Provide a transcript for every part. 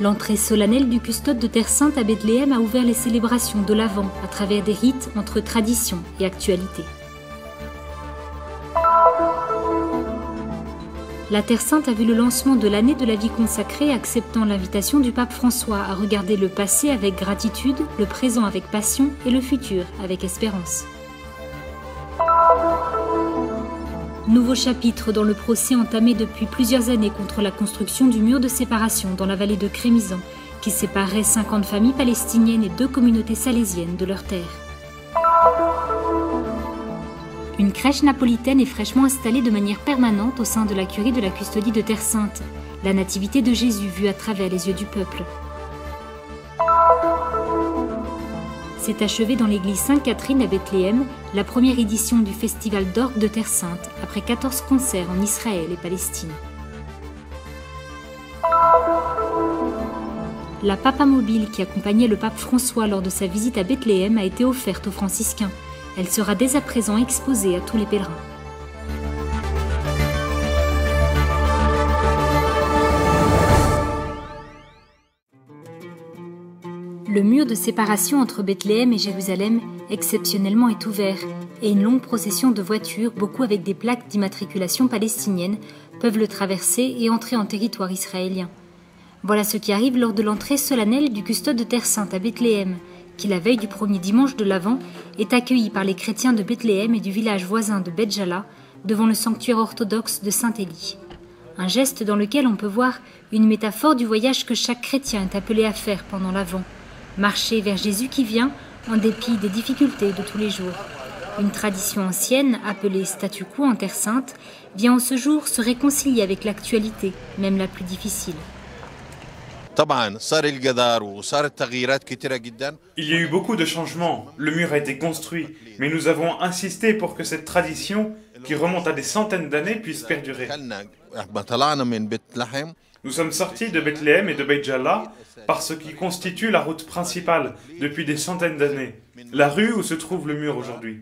L'entrée solennelle du custode de Terre Sainte à Bethléem a ouvert les célébrations de l'Avent à travers des rites entre tradition et actualité. La Terre Sainte a vu le lancement de l'année de la vie consacrée, acceptant l'invitation du pape François à regarder le passé avec gratitude, le présent avec passion et le futur avec espérance. Nouveau chapitre dans le procès entamé depuis plusieurs années contre la construction du mur de séparation dans la vallée de Crémizan, qui séparerait 50 familles palestiniennes et 2 communautés salésiennes de leurs terres. Une crèche napolitaine est fraîchement installée de manière permanente au sein de la curie de la custodie de Terre Sainte, la nativité de Jésus vue à travers les yeux du peuple. S'est achevée dans l'église Sainte-Catherine à Bethléem la première édition du festival d'orgue de Terre Sainte après 14 concerts en Israël et Palestine. La papa mobile qui accompagnait le pape François lors de sa visite à Bethléem a été offerte aux franciscains. Elle sera dès à présent exposée à tous les pèlerins. Le mur de séparation entre Bethléem et Jérusalem, exceptionnellement, est ouvert et une longue procession de voitures, beaucoup avec des plaques d'immatriculation palestinienne, peuvent le traverser et entrer en territoire israélien. Voilà ce qui arrive lors de l'entrée solennelle du custode de Terre Sainte à Bethléem, qui, la veille du premier dimanche de l'Avent, est accueilli par les chrétiens de Bethléem et du village voisin de Beth Jala devant le sanctuaire orthodoxe de Saint-Élie. Un geste dans lequel on peut voir une métaphore du voyage que chaque chrétien est appelé à faire pendant l'Avent. Marcher vers Jésus qui vient, en dépit des difficultés de tous les jours. Une tradition ancienne, appelée statu quo en Terre Sainte, vient en ce jour se réconcilier avec l'actualité, même la plus difficile. Il y a eu beaucoup de changements, le mur a été construit, mais nous avons insisté pour que cette tradition, qui remonte à des centaines d'années, puisse perdurer. Nous sommes sortis de Bethléem et de Beit Jala par ce qui constitue la route principale depuis des centaines d'années, la rue où se trouve le mur aujourd'hui.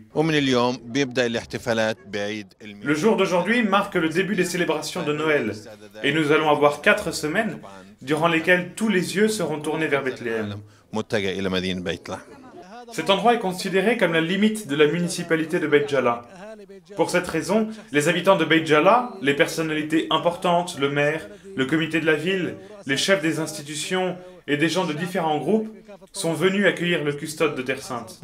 Le jour d'aujourd'hui marque le début des célébrations de Noël et nous allons avoir 4 semaines durant lesquelles tous les yeux seront tournés vers Bethléem. Cet endroit est considéré comme la limite de la municipalité de Beit Jala. Pour cette raison, les habitants de Beit Jala, les personnalités importantes, le maire, le comité de la ville, les chefs des institutions et des gens de différents groupes sont venus accueillir le custode de Terre Sainte.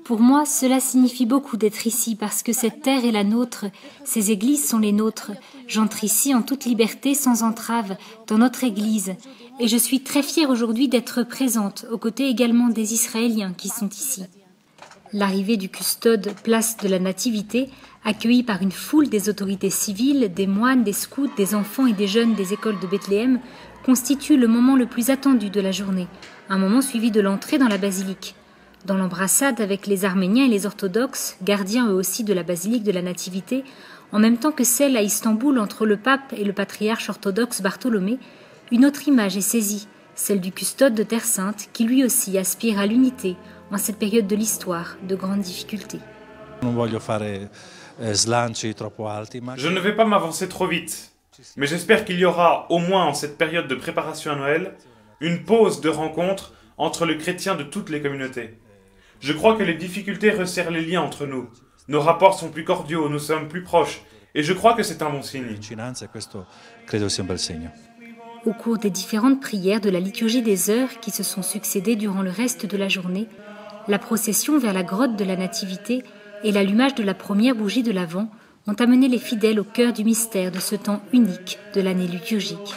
Pour moi, cela signifie beaucoup d'être ici parce que cette terre est la nôtre, ces églises sont les nôtres. J'entre ici en toute liberté, sans entrave, dans notre église. Et je suis très fière aujourd'hui d'être présente, aux côtés également des Israéliens qui sont ici. L'arrivée du custode, place de la Nativité, accueilli par une foule des autorités civiles, des moines, des scouts, des enfants et des jeunes des écoles de Bethléem, constitue le moment le plus attendu de la journée, un moment suivi de l'entrée dans la basilique. Dans l'embrassade avec les Arméniens et les orthodoxes, gardiens eux aussi de la basilique de la Nativité, en même temps que celle à Istanbul entre le pape et le patriarche orthodoxe Bartholomé, une autre image est saisie, celle du custode de Terre Sainte, qui lui aussi aspire à l'unité en cette période de l'histoire de grandes difficultés. Je ne vais pas m'avancer trop vite, mais j'espère qu'il y aura, au moins en cette période de préparation à Noël, une pause de rencontre entre les chrétiens de toutes les communautés. Je crois que les difficultés resserrent les liens entre nous. Nos rapports sont plus cordiaux, nous sommes plus proches, et je crois que c'est un bon signe. Au cours des différentes prières de la liturgie des heures qui se sont succédées durant le reste de la journée, la procession vers la grotte de la Nativité et l'allumage de la première bougie de l'Avent ont amené les fidèles au cœur du mystère de ce temps unique de l'année liturgique.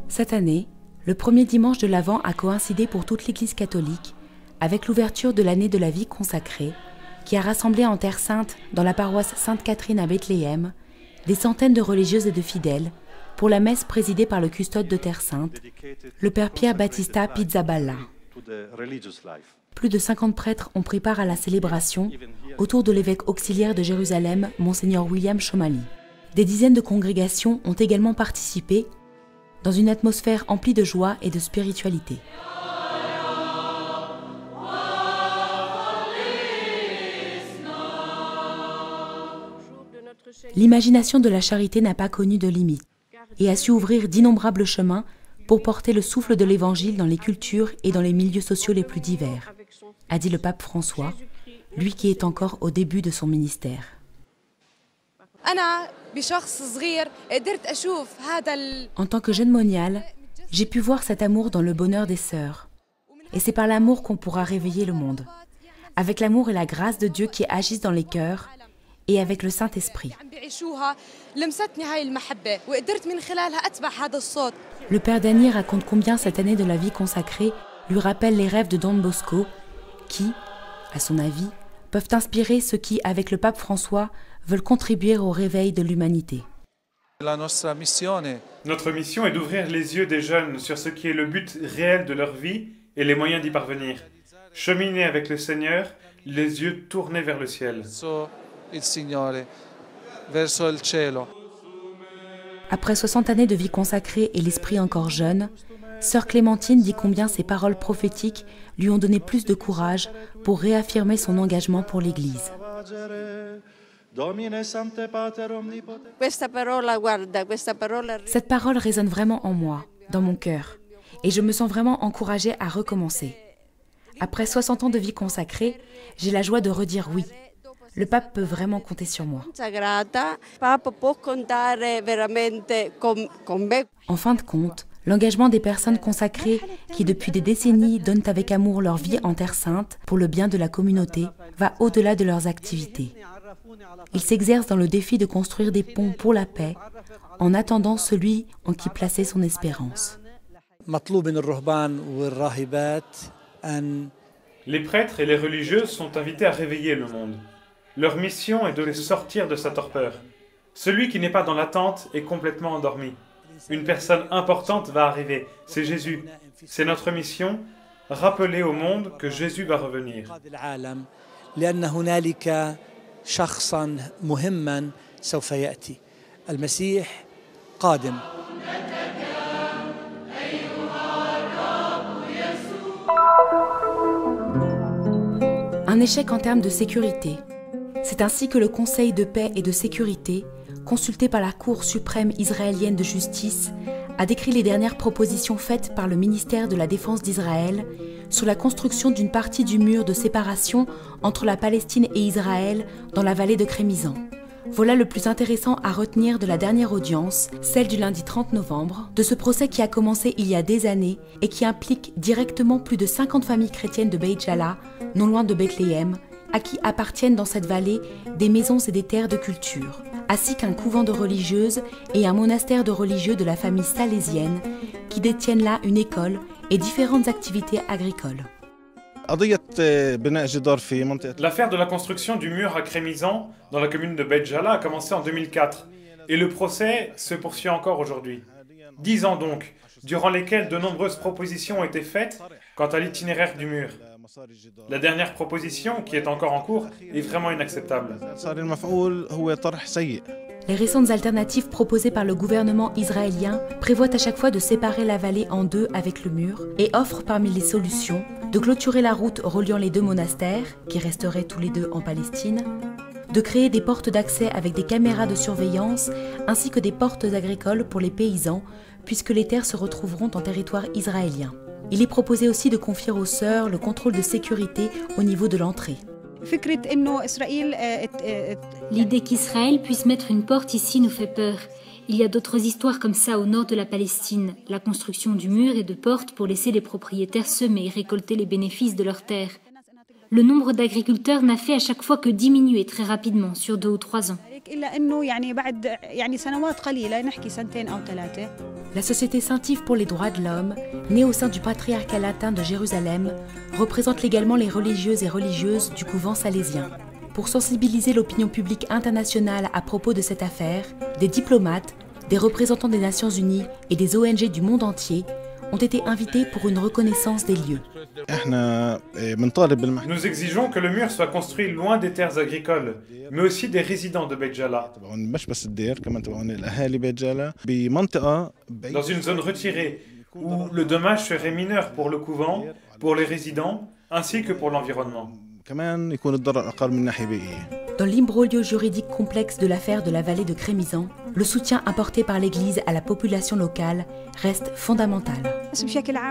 Cette année, le premier dimanche de l'Avent a coïncidé pour toute l'Église catholique avec l'ouverture de l'année de la vie consacrée qui a rassemblé en Terre Sainte, dans la paroisse Sainte-Catherine à Bethléem, des centaines de religieuses et de fidèles pour la messe présidée par le custode de Terre Sainte, le père Pierre Battista Pizzaballa. Plus de 50 prêtres ont pris part à la célébration autour de l'évêque auxiliaire de Jérusalem, Monseigneur William Chomali. Des dizaines de congrégations ont également participé dans une atmosphère emplie de joie et de spiritualité. l'imagination de la charité n'a pas connu de limite et a su ouvrir d'innombrables chemins pour porter le souffle de l'Évangile dans les cultures et dans les milieux sociaux les plus divers, a dit le pape François, lui qui est encore au début de son ministère. En tant que jeune moniale, j'ai pu voir cet amour dans le bonheur des sœurs. Et c'est par l'amour qu'on pourra réveiller le monde. Avec l'amour et la grâce de Dieu qui agissent dans les cœurs et avec le Saint-Esprit. Le père Dany raconte combien cette année de la vie consacrée lui rappelle les rêves de Don Bosco qui, à son avis, peuvent inspirer ceux qui, avec le pape François, veulent contribuer au réveil de l'humanité. Notre mission est d'ouvrir les yeux des jeunes sur ce qui est le but réel de leur vie et les moyens d'y parvenir. Cheminer avec le Seigneur, les yeux tournés vers le ciel. Après 60 années de vie consacrée et l'esprit encore jeune, sœur Clémentine dit combien ses paroles prophétiques lui ont donné plus de courage pour réaffirmer son engagement pour l'Église. Cette parole résonne vraiment en moi, dans mon cœur, et je me sens vraiment encouragée à recommencer. Après 60 ans de vie consacrée, j'ai la joie de redire oui. Le pape peut vraiment compter sur moi. En fin de compte, l'engagement des personnes consacrées qui depuis des décennies donnent avec amour leur vie en Terre Sainte pour le bien de la communauté va au-delà de leurs activités. Ils s'exercent dans le défi de construire des ponts pour la paix en attendant celui en qui placer son espérance. Les prêtres et les religieuses sont invités à réveiller le monde. Leur mission est de les sortir de sa torpeur. Celui qui n'est pas dans l'attente est complètement endormi. Une personne importante va arriver, c'est Jésus. C'est notre mission, rappeler au monde que Jésus va revenir. Un échec en termes de sécurité. C'est ainsi que le Conseil de paix et de sécurité, consulté par la Cour suprême israélienne de justice, a décrit les dernières propositions faites par le ministère de la Défense d'Israël sur la construction d'une partie du mur de séparation entre la Palestine et Israël dans la vallée de Crémisan. Voilà le plus intéressant à retenir de la dernière audience, celle du lundi 30 novembre, de ce procès qui a commencé il y a des années et qui implique directement plus de 50 familles chrétiennes de Beit Jala, non loin de Bethléem, à qui appartiennent dans cette vallée des maisons et des terres de culture, ainsi qu'un couvent de religieuses et un monastère de religieux de la famille salésienne qui détiennent là une école et différentes activités agricoles. L'affaire de la construction du mur à Crémisan, dans la commune de Beit Jala, a commencé en 2004 et le procès se poursuit encore aujourd'hui. 10 ans donc, durant lesquels de nombreuses propositions ont été faites quant à l'itinéraire du mur. La dernière proposition, qui est encore en cours, est vraiment inacceptable. Les récentes alternatives proposées par le gouvernement israélien prévoient à chaque fois de séparer la vallée en deux avec le mur et offrent parmi les solutions de clôturer la route reliant les deux monastères, qui resteraient tous les deux en Palestine, de créer des portes d'accès avec des caméras de surveillance ainsi que des portes agricoles pour les paysans puisque les terres se retrouveront en territoire israélien. Il est proposé aussi de confier aux sœurs le contrôle de sécurité au niveau de l'entrée. L'idée qu'Israël puisse mettre une porte ici nous fait peur. Il y a d'autres histoires comme ça au nord de la Palestine, la construction du mur et de portes pour laisser les propriétaires semer et récolter les bénéfices de leurs terres. Le nombre d'agriculteurs n'a fait à chaque fois que diminuer très rapidement sur 2 ou 3 ans. La Société Saint-Yves pour les droits de l'homme, née au sein du patriarcat latin de Jérusalem, représente légalement les religieuses et religieuses du couvent salésien. Pour sensibiliser l'opinion publique internationale à propos de cette affaire, des diplomates, des représentants des Nations Unies et des ONG du monde entier ont été invités pour une reconnaissance des lieux. Nous exigeons que le mur soit construit loin des terres agricoles, mais aussi des résidents de Beit Jala. Dans une zone retirée, où le dommage serait mineur pour le couvent, pour les résidents, ainsi que pour l'environnement. Dans l'imbroglio juridique complexe de l'affaire de la vallée de Crémisan, le soutien apporté par l'Église à la population locale reste fondamental.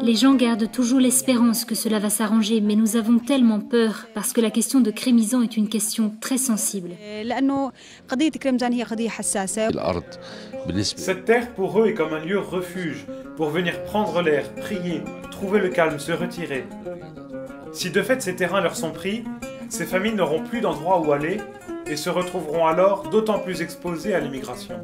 Les gens gardent toujours l'espérance que cela va s'arranger, mais nous avons tellement peur parce que la question de Crémisan est une question très sensible. Cette terre pour eux est comme un lieu refuge, pour venir prendre l'air, prier, trouver le calme, se retirer. Si de fait ces terrains leur sont pris, ces familles n'auront plus d'endroit où aller et se retrouveront alors d'autant plus exposées à l'immigration.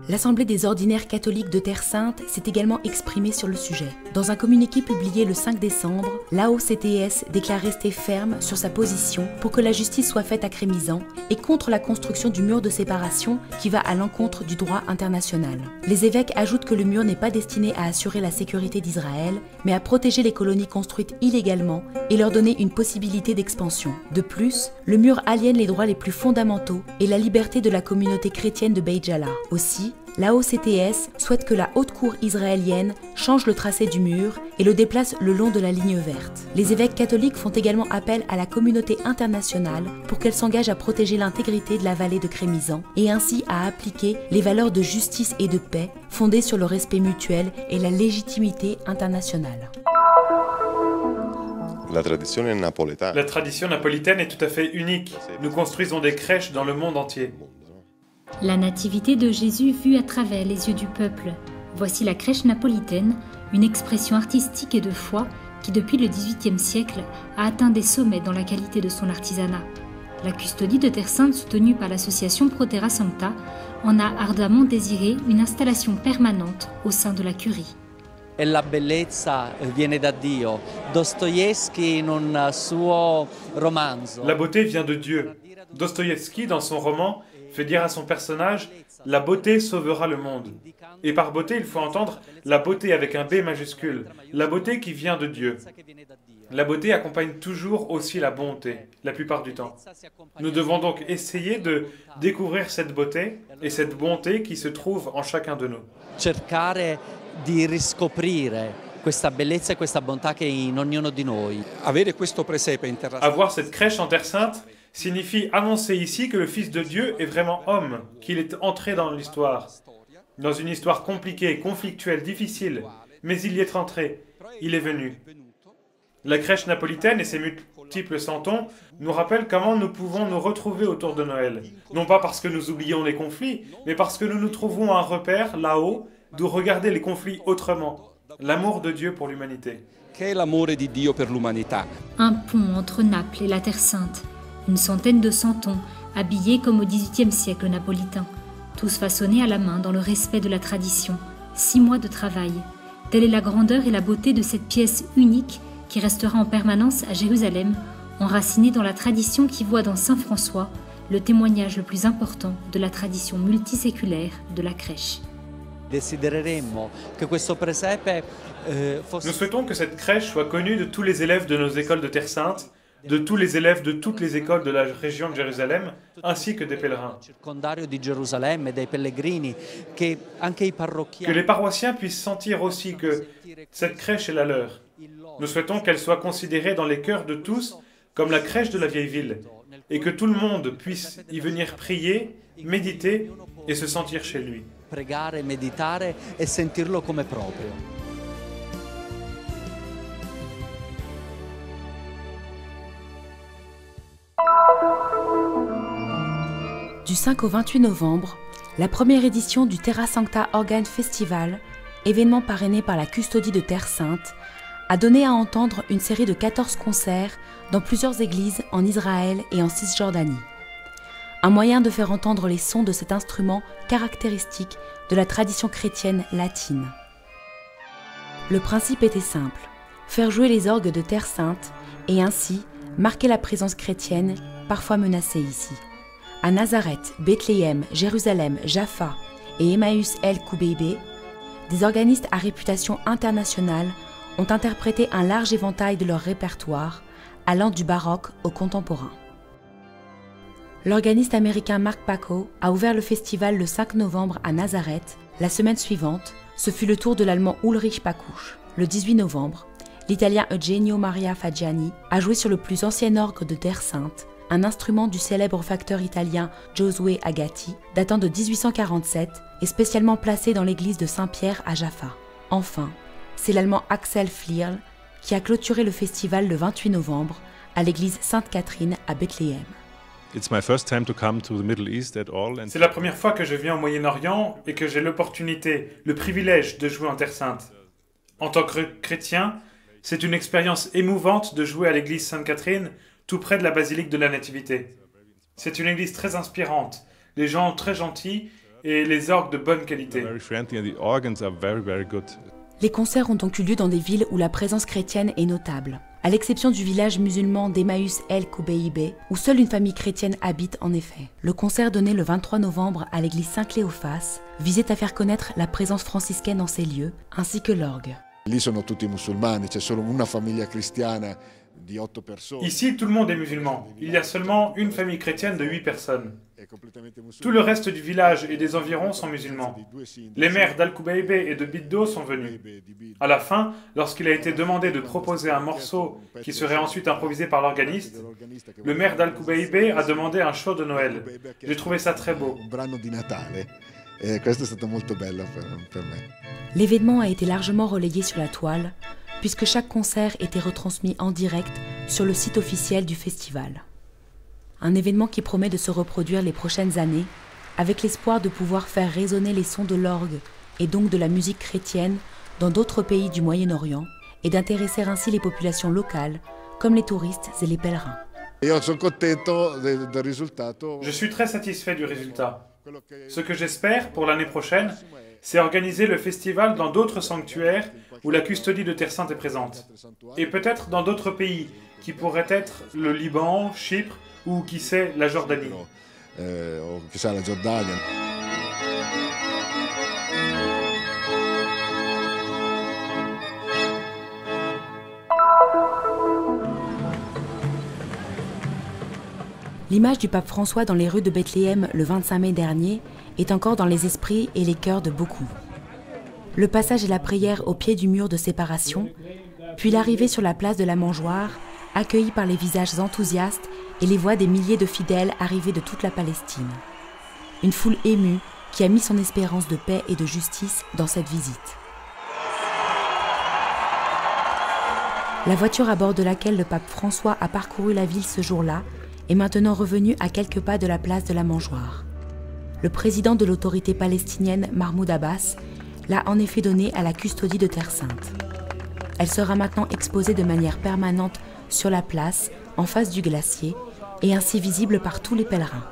L'Assemblée des ordinaires catholiques de Terre Sainte s'est également exprimée sur le sujet. Dans un communiqué publié le 5 décembre, l'AOCTS déclare rester ferme sur sa position pour que la justice soit faite à Crémisan et contre la construction du mur de séparation qui va à l'encontre du droit international. Les évêques ajoutent que le mur n'est pas destiné à assurer la sécurité d'Israël, mais à protéger les colonies construites illégalement et leur donner une possibilité d'expansion. De plus, le mur aliène les droits les plus fondamentaux et la liberté de la communauté chrétienne de Beit Jala. Aussi, l'AOCTS souhaite que la haute cour israélienne change le tracé du mur et le déplace le long de la ligne verte. Les évêques catholiques font également appel à la communauté internationale pour qu'elle s'engage à protéger l'intégrité de la vallée de Crémisan et ainsi à appliquer les valeurs de justice et de paix fondées sur le respect mutuel et la légitimité internationale. La tradition napolitaine est tout à fait unique. Nous construisons des crèches dans le monde entier. La nativité de Jésus vue à travers les yeux du peuple. Voici la crèche napolitaine, une expression artistique et de foi qui, depuis le XVIIIe siècle, a atteint des sommets dans la qualité de son artisanat. La custodie de Terre Sainte, soutenue par l'association Pro Terra Sancta, en a ardemment désiré une installation permanente au sein de la curie. E la bellezza viene da Dio. Dostoevsky in un suo romanzo. La beauté vient de Dieu. Dostoïevski, dans son roman, fait dire à son personnage « La beauté sauvera le monde ». Et par beauté, il faut entendre la beauté avec un B majuscule, la beauté qui vient de Dieu. La beauté accompagne toujours aussi la bonté, la plupart du temps. Nous devons donc essayer de découvrir cette beauté et cette bonté qui se trouve en chacun de nous. Cercare di riscoprire questa bellezza e questa bontà che è in ognuno di noi. Avoir cette crèche en Terre Sainte signifie annoncer ici que le Fils de Dieu est vraiment homme, qu'il est entré dans l'histoire. Dans une histoire compliquée, conflictuelle, difficile, mais il y est entré, il est venu. La crèche napolitaine et ses multiples santons nous rappellent comment nous pouvons nous retrouver autour de Noël. Non pas parce que nous oublions les conflits, mais parce que nous nous trouvons un repère là-haut d'où regarder les conflits autrement. L'amour de Dieu pour l'humanité. Un pont entre Naples et la Terre Sainte. Une centaine de santons, habillés comme au XVIIIe siècle napolitain, tous façonnés à la main dans le respect de la tradition. 6 mois de travail. Telle est la grandeur et la beauté de cette pièce unique qui restera en permanence à Jérusalem, enracinée dans la tradition qui voit dans Saint François le témoignage le plus important de la tradition multiséculaire de la crèche. Nous souhaitons que cette crèche soit connue de tous les élèves de nos écoles de Terre Sainte, de tous les élèves de toutes les écoles de la région de Jérusalem, ainsi que des pèlerins. Que les paroissiens puissent sentir aussi que cette crèche est la leur. Nous souhaitons qu'elle soit considérée dans les cœurs de tous comme la crèche de la vieille ville, et que tout le monde puisse y venir prier, méditer et se sentir chez lui. Pregare, meditare e sentirlo come proprio. Du 5 au 28 novembre, la première édition du Terra Sancta Organ Festival, événement parrainé par la Custodie de Terre Sainte, a donné à entendre une série de 14 concerts dans plusieurs églises en Israël et en Cisjordanie. Un moyen de faire entendre les sons de cet instrument caractéristique de la tradition chrétienne latine. Le principe était simple, faire jouer les orgues de Terre Sainte et ainsi marquer la présence chrétienne parfois menacée ici. À Nazareth, Bethléem, Jérusalem, Jaffa et Emmaüs El Koubeibé, des organistes à réputation internationale ont interprété un large éventail de leur répertoire, allant du baroque au contemporain. L'organiste américain Mark Paco a ouvert le festival le 5 novembre à Nazareth. La semaine suivante, ce fut le tour de l'allemand Ulrich Pakusch. Le 18 novembre, l'italien Eugenio Maria Faggiani a joué sur le plus ancien orgue de Terre Sainte, un instrument du célèbre facteur italien Giosuè Agati, datant de 1847 et spécialement placé dans l'église de Saint-Pierre à Jaffa. Enfin, c'est l'Allemand Axel Flierl qui a clôturé le festival le 28 novembre à l'église Sainte-Catherine à Bethléem. C'est la première fois que je viens au Moyen-Orient et que j'ai l'opportunité, le privilège de jouer en Terre Sainte. En tant que chrétien, c'est une expérience émouvante de jouer à l'église Sainte-Catherine, tout près de la basilique de la Nativité. C'est une église très inspirante, les gens très gentils et les orgues de bonne qualité. Les concerts ont donc eu lieu dans des villes où la présence chrétienne est notable, à l'exception du village musulman d'Emmaüs el-Koubeïbé, où seule une famille chrétienne habite en effet. Le concert donné le 23 novembre à l'église Saint-Cléophas visait à faire connaître la présence franciscaine dans ces lieux, ainsi que l'orgue. Ici, tout le monde est musulman. Il y a seulement une famille chrétienne de 8 personnes. Tout le reste du village et des environs sont musulmans. Les maires d'Al-Koubeïbé et de Biddo sont venus. À la fin, lorsqu'il a été demandé de proposer un morceau qui serait ensuite improvisé par l'organiste, le maire d'Al-Koubeïbé a demandé un show de Noël. J'ai trouvé ça très beau. L'événement a été largement relayé sur la toile, puisque chaque concert était retransmis en direct sur le site officiel du festival. Un événement qui promet de se reproduire les prochaines années, avec l'espoir de pouvoir faire résonner les sons de l'orgue et donc de la musique chrétienne dans d'autres pays du Moyen-Orient, et d'intéresser ainsi les populations locales, comme les touristes et les pèlerins. Je suis très satisfait du résultat. Ce que j'espère pour l'année prochaine, c'est organiser le festival dans d'autres sanctuaires où la custodie de Terre Sainte est présente. Et peut-être dans d'autres pays, qui pourraient être le Liban, Chypre ou qui sait, la Jordanie. L'image du pape François dans les rues de Bethléem le 25 mai dernier est encore dans les esprits et les cœurs de beaucoup. Le passage et la prière au pied du mur de séparation, puis l'arrivée sur la place de la Mangeoire, accueillis par les visages enthousiastes et les voix des milliers de fidèles arrivés de toute la Palestine. Une foule émue qui a mis son espérance de paix et de justice dans cette visite. La voiture à bord de laquelle le pape François a parcouru la ville ce jour-là est maintenant revenue à quelques pas de la place de la Mangeoire. Le président de l'autorité palestinienne, Mahmoud Abbas, l'a en effet donnée à la custodie de Terre Sainte. Elle sera maintenant exposée de manière permanente sur la place, en face du glacier, et ainsi visible par tous les pèlerins.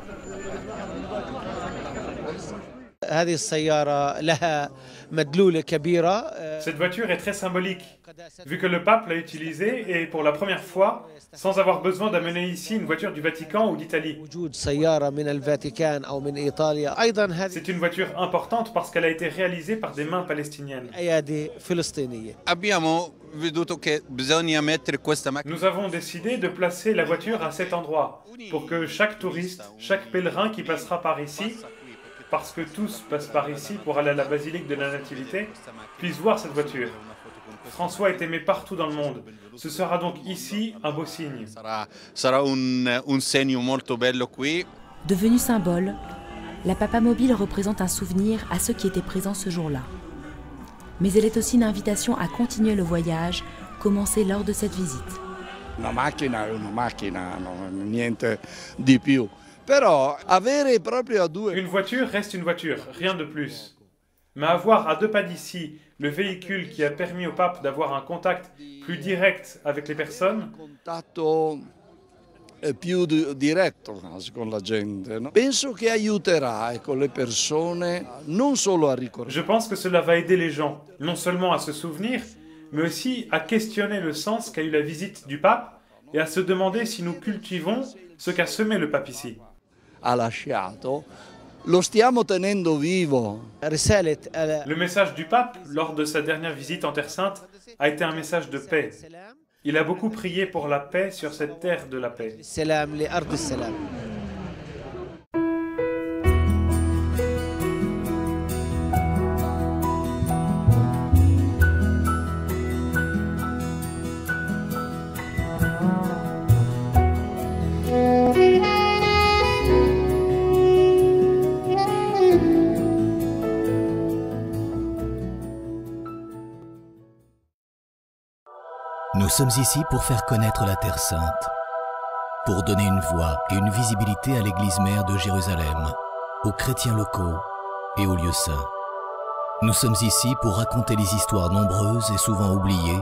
Cette voiture est très symbolique, vu que le pape l'a utilisée et pour la première fois, sans avoir besoin d'amener ici une voiture du Vatican ou d'Italie. C'est une voiture importante parce qu'elle a été réalisée par des mains palestiniennes. Nous avons décidé de placer la voiture à cet endroit pour que chaque touriste, chaque pèlerin qui passera par ici, parce que tous passent par ici pour aller à la basilique de la Nativité, puissent voir cette voiture. François est aimé partout dans le monde. Ce sera donc ici un beau signe. Devenue symbole, la Papamobile représente un souvenir à ceux qui étaient présents ce jour-là. Mais elle est aussi une invitation à continuer le voyage commencé lors de cette visite. Una macchina è una macchina, niente di più. Une voiture reste une voiture, rien de plus. Mais avoir à 2 pas d'ici le véhicule qui a permis au pape d'avoir un contact plus direct avec les personnes, più diretto con la gente, no? Penso che aiuterà le persone non solo a ricordare. Je pense que cela va aider les gens, non seulement à se souvenir, mais aussi à questionner le sens qu'a eu la visite du pape et à se demander si nous cultivons ce qu'a semé le pape ici. Ha lasciato, lo stiamo tenendo vivo. Le message du pape, lors de sa dernière visite en Terre Sainte, a été un message de paix. Il a beaucoup prié pour la paix sur cette terre de la paix. Nous sommes ici pour faire connaître la Terre Sainte, pour donner une voix et une visibilité à l'Église mère de Jérusalem, aux chrétiens locaux et aux lieux saints. Nous sommes ici pour raconter les histoires nombreuses et souvent oubliées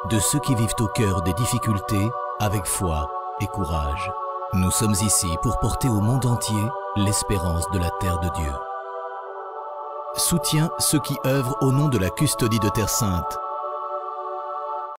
de ceux qui vivent au cœur des difficultés avec foi et courage. Nous sommes ici pour porter au monde entier l'espérance de la terre de Dieu. Soutiens ceux qui œuvrent au nom de la custodie de Terre Sainte